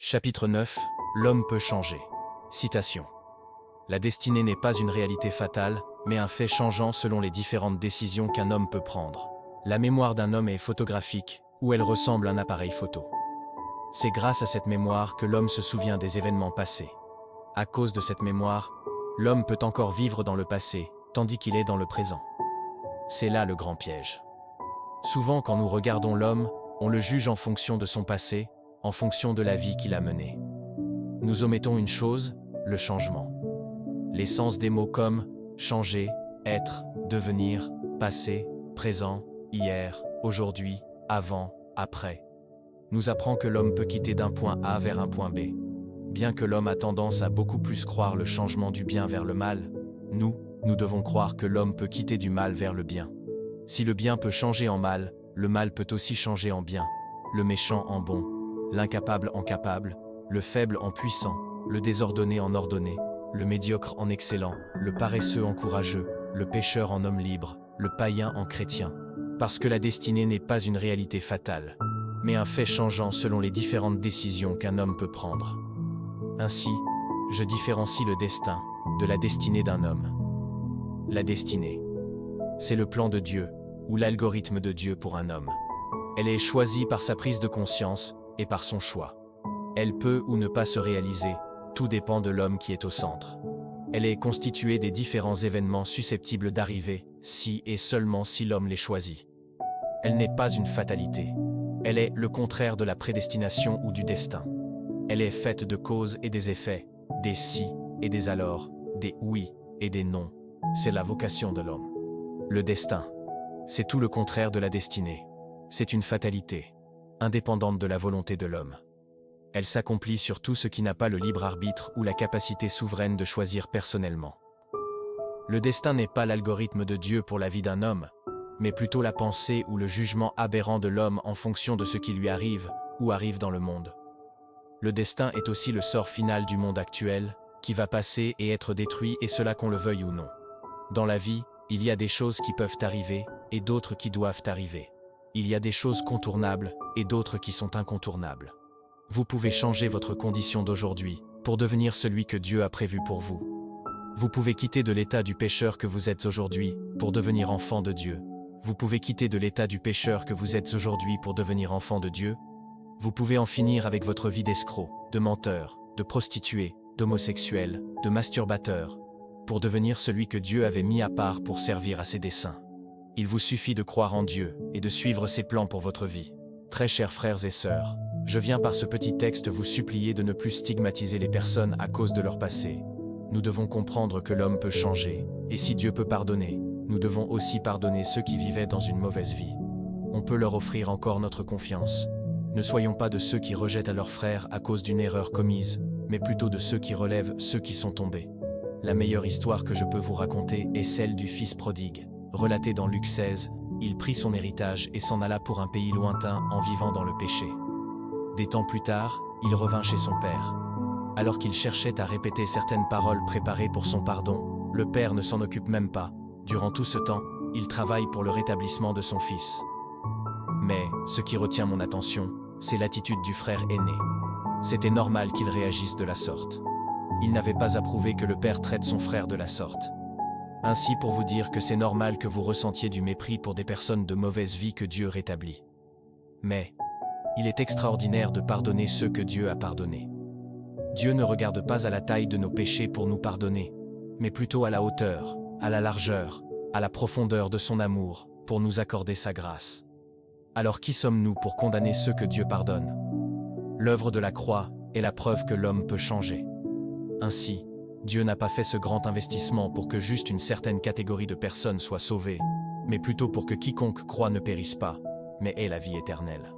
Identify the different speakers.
Speaker 1: Chapitre 9. L'homme peut changer. Citation. La destinée n'est pas une réalité fatale, mais un fait changeant selon les différentes décisions qu'un homme peut prendre. La mémoire d'un homme est photographique, ou elle ressemble à un appareil photo. C'est grâce à cette mémoire que l'homme se souvient des événements passés. À cause de cette mémoire, l'homme peut encore vivre dans le passé, tandis qu'il est dans le présent. C'est là le grand piège. Souvent quand nous regardons l'homme, on le juge en fonction de son passé, en fonction de la vie qu'il a menée. Nous omettons une chose, le changement. L'essence des mots comme changer, être, devenir, passé, présent, hier, aujourd'hui, avant, après, nous apprend que l'homme peut quitter d'un point A vers un point B. Bien que l'homme a tendance à beaucoup plus croire le changement du bien vers le mal, nous devons croire que l'homme peut quitter du mal vers le bien. Si le bien peut changer en mal, le mal peut aussi changer en bien, le méchant en bon, l'incapable en capable, le faible en puissant, le désordonné en ordonné, le médiocre en excellent, le paresseux en courageux, le pécheur en homme libre, le païen en chrétien. Parce que la destinée n'est pas une réalité fatale, mais un fait changeant selon les différentes décisions qu'un homme peut prendre. Ainsi, je différencie le destin de la destinée d'un homme. La destinée, c'est le plan de Dieu, ou l'algorithme de Dieu pour un homme. Elle est choisie par sa prise de conscience et par son choix. Elle peut ou ne pas se réaliser, tout dépend de l'homme qui est au centre. Elle est constituée des différents événements susceptibles d'arriver, si et seulement si l'homme les choisit. Elle n'est pas une fatalité. Elle est le contraire de la prédestination ou du destin. Elle est faite de causes et des effets, des si et des alors, des oui et des non. C'est la vocation de l'homme. Le destin, c'est tout le contraire de la destinée. C'est une fatalité, indépendante de la volonté de l'homme. Elle s'accomplit sur tout ce qui n'a pas le libre arbitre ou la capacité souveraine de choisir personnellement. Le destin n'est pas l'algorithme de Dieu pour la vie d'un homme, mais plutôt la pensée ou le jugement aberrant de l'homme en fonction de ce qui lui arrive ou arrive dans le monde. Le destin est aussi le sort final du monde actuel, qui va passer et être détruit, et cela qu'on le veuille ou non. Dans la vie, il y a des choses qui peuvent arriver et d'autres qui doivent arriver. Il y a des choses contournables et d'autres qui sont incontournables. Vous pouvez changer votre condition d'aujourd'hui pour devenir celui que Dieu a prévu pour vous. Vous pouvez quitter de l'état du pécheur que vous êtes aujourd'hui pour devenir enfant de Dieu. Vous pouvez quitter de l'état du pécheur que vous êtes aujourd'hui pour devenir enfant de Dieu. Vous pouvez en finir avec votre vie d'escroc, de menteur, de prostituée, d'homosexuel, de masturbateur, pour devenir celui que Dieu avait mis à part pour servir à ses desseins. Il vous suffit de croire en Dieu et de suivre ses plans pour votre vie. Très chers frères et sœurs, je viens par ce petit texte vous supplier de ne plus stigmatiser les personnes à cause de leur passé. Nous devons comprendre que l'homme peut changer, et si Dieu peut pardonner, nous devons aussi pardonner ceux qui vivaient dans une mauvaise vie. On peut leur offrir encore notre confiance. Ne soyons pas de ceux qui rejettent à leurs frères à cause d'une erreur commise, mais plutôt de ceux qui relèvent ceux qui sont tombés. La meilleure histoire que je peux vous raconter est celle du fils prodigue. Relatée dans Luc 16, il prit son héritage et s'en alla pour un pays lointain en vivant dans le péché. Des temps plus tard, il revint chez son père. Alors qu'il cherchait à répéter certaines paroles préparées pour son pardon, le père ne s'en occupe même pas. Durant tout ce temps, il travaille pour le rétablissement de son fils. Mais, ce qui retient mon attention, c'est l'attitude du frère aîné. C'était normal qu'il réagisse de la sorte. Il n'avait pas approuvé que le père traite son frère de la sorte. Ainsi pour vous dire que c'est normal que vous ressentiez du mépris pour des personnes de mauvaise vie que Dieu rétablit. Mais, il est extraordinaire de pardonner ceux que Dieu a pardonnés. Dieu ne regarde pas à la taille de nos péchés pour nous pardonner, mais plutôt à la hauteur, à la largeur, à la profondeur de son amour, pour nous accorder sa grâce. Alors qui sommes-nous pour condamner ceux que Dieu pardonne? L'œuvre de la croix est la preuve que l'homme peut changer. Ainsi, Dieu n'a pas fait ce grand investissement pour que juste une certaine catégorie de personnes soit sauvée, mais plutôt pour que quiconque croit ne périsse pas, mais ait la vie éternelle.